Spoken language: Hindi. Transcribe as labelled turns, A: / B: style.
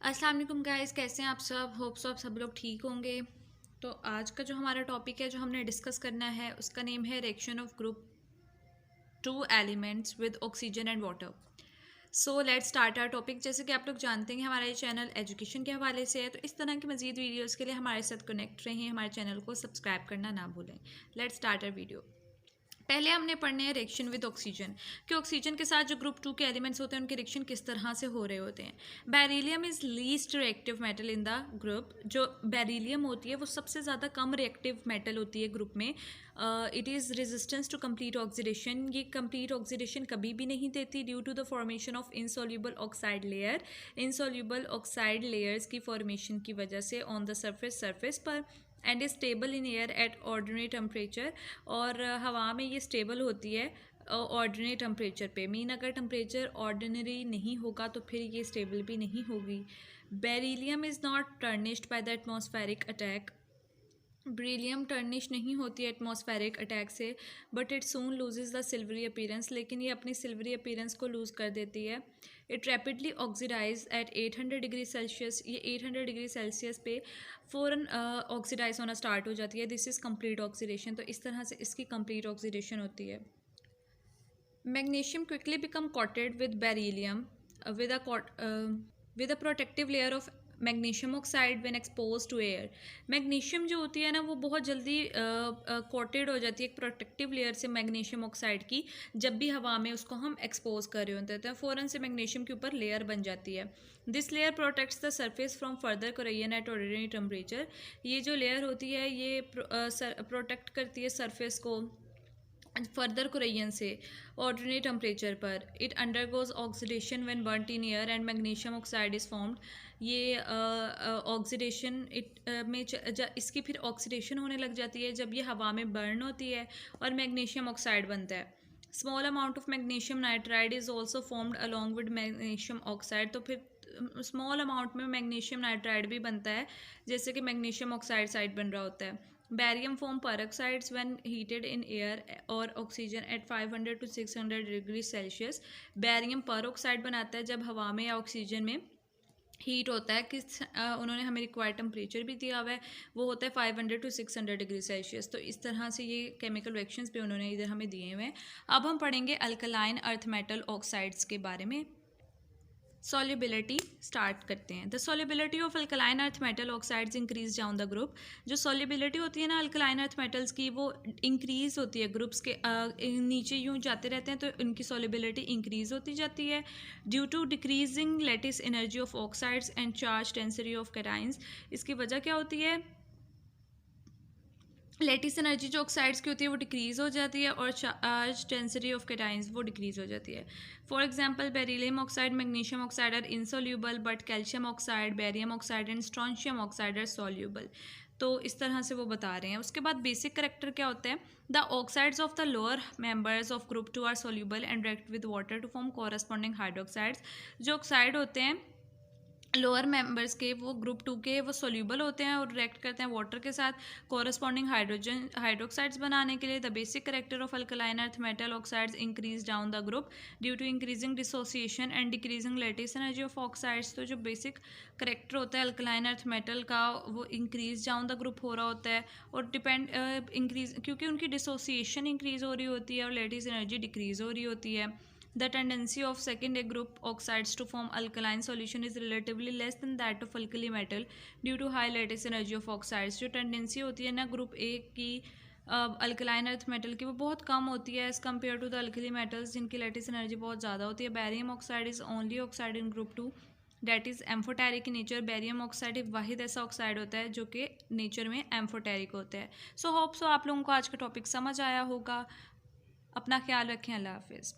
A: अस्सलाम वालेकुम गाइस, कैसे हैं आप सब। होप सो आप सब लोग ठीक होंगे। तो आज का जो हमारा टॉपिक है जो हमने डिस्कस करना है उसका नेम है reaction of group two elements with oxygen and water. So let's start our topic. जैसे कि आप लोग जानते हैं हमारा ये चैनल एजुकेशन के हवाले से है, तो इस तरह की मजीद वीडियोज़ के लिए हमारे साथ कनेक्ट रहें, हमारे चैनल को सब्सक्राइब करना ना भूलें। Let's start our video. पहले हमने पढ़ने हैं रिएक्शन विद ऑक्सीजन कि ऑक्सीजन के साथ जो ग्रुप टू के एलिमेंट्स होते हैं उनके रिएक्शन किस तरह से हो रहे होते हैं। Beryllium is least reactive metal in the group. जो बेरिलियम होती है वो सबसे ज़्यादा कम रिएक्टिव मेटल होती है ग्रुप में। It is resistance to complete oxidation. ये कंप्लीट ऑक्सीडेशन कभी भी नहीं देती due to the formation of insoluble oxide layer. Insoluble oxide layers की फॉर्मेशन की वजह से ऑन द सरफेस पर and is stable in air at ordinary temperature. और हवा में ये स्टेबल होती है ऑर्डिनरी टेम्परेचर पे। मीन अगर टेम्परेचर ऑर्डिनरी नहीं होगा तो फिर ये स्टेबल भी नहीं होगी। Beryllium is not tarnished by the atmospheric attack. Beryllium tarnish नहीं होती है एटमॉस्फेरिक अटैक से, but it soon loses the silvery appearance. लेकिन ये अपनी सिल्वरी अपीरेंस को लूज़ कर देती है। It rapidly oxidise at 800 degree Celsius. ये 800 डिग्री सेल्सियस पे फ़ौरन ऑक्सीडाइज होना स्टार्ट हो जाती है। This is complete oxidation. तो इस तरह से इसकी कंप्लीट ऑक्सीडेशन होती है। Magnesium quickly become coated with beryllium with a protective layer of magnesium oxide when expose to air. Magnesium जो होती है ना वो बहुत जल्दी कोटेड हो जाती है एक प्रोटेक्टिव लेयर से मैग्नीशियम ऑक्साइड की। जब भी हवा में उसको हम एक्सपोज कर रहे होते हैं फ़ौरन से मैग्नीशियम के ऊपर लेयर बन जाती है। This layer protects the surface from further corrosion at ordinary temperature. ये जो लेयर होती है ये प्रोटेक्ट करती है सरफेस को फर्दर कोरेजन से ऑर्डिनरी टेम्परेचर पर। It undergoes oxidation when burnt in air and magnesium oxide is formed. ये ऑक्सीडेशन इसकी फिर ऑक्सीडेशन होने लग जाती है जब ये हवा में बर्न होती है और मैग्नीशियम ऑक्साइड बनता है। Small amount of magnesium nitride is also formed along with magnesium oxide. तो फिर स्मॉल अमाउंट में मैग्नीशियम नाइट्राइड भी बनता है जैसे कि मैग्नीशियम ऑक्साइड साइड बन रहा होता है। Barium form peroxides when heated in air or oxygen at 500 to 600 degree Celsius. Barium peroxide बनाता है जब हवा में या ऑक्सीजन में हीट होता है। उन्होंने हमें रिक्वायर्ड टेम्परेचर भी दिया हुआ है, वो होता है 500 टू 600 डिग्री सेल्सियस। तो इस तरह से ये केमिकल रिएक्शंस भी उन्होंने इधर हमें दिए हुए हैं। अब हम पढ़ेंगे अल्कलाइन अर्थ मेटल ऑक्साइड्स के बारे में। सॉल्युबिलिटी स्टार्ट करते हैं। The solubility of alkaline earth metal oxides increase down the group. जो सॉल्युबिलिटी होती है ना अल्कलाइन अर्थ मेटल्स की वो इंक्रीज होती है ग्रुप्स के नीचे यूँ जाते रहते हैं तो इनकी सॉल्युबिलिटी इंक्रीज होती जाती है due to decreasing lattice energy of oxides and charge density of cations. इसकी वजह क्या होती है? लैटिस एनर्जी जो ऑक्साइड्स की होती है वो डिक्रीज़ हो जाती है और चार्ज डेंसिटी ऑफ कैटाइंस वो डिक्रीज़ हो जाती है। For example beryllium oxide magnesium oxide are insoluble but calcium oxide barium oxide and strontium oxide are soluble. तो इस तरह से वो बता रहे हैं। उसके बाद बेसिक करैक्टर क्या होता है? The oxides of the lower members of group two are soluble and react with water to form corresponding hydroxides. जो ऑक्साइड होते हैं लोअर मेंबर्स के वो ग्रुप टू के वो सोल्यूबल होते हैं और रिएक्ट करते हैं वाटर के साथ कॉरस्पॉन्डिंग हाइड्रोक्साइड्स बनाने के लिए। The basic character of alkaline earth metal oxides increase down the group due to increasing dissociation and decreasing lattice energy of oxides. तो जो बेसिक करेक्टर होता है अल्कलाइन अर्थ मेटल का वो इंक्रीज डाउन द ग्रुप हो रहा होता है और डिपेंड इंक्रीज क्योंकि उनकी डिसोसिएशन इंक्रीज हो रही होती है और लैटिस एनर्जी डिक्रीज हो रही होती है। The tendency of second group oxides to form alkaline solution is relatively less than that of alkali metal due to high lattice energy of oxides। जो टेंडेंसी होती है ना ग्रुप ए की अल्कलाइन अर्थ मेटल की वो बहुत कम होती है as compare to the alkali metals जिनकी लैटिस एनर्जी बहुत ज़्यादा होती है। Barium oxide is only oxide in group two that is amphoteric in nature. Barium oxide एक वाहिद ऐसा ऑक्साइड होता है जो कि नेचर में एम्फोटेरिक होता है। सो होप सो आप लोगों को आज का टॉपिक समझ आया होगा। अपना ख्याल रखें। अल्लाह हाफिज़।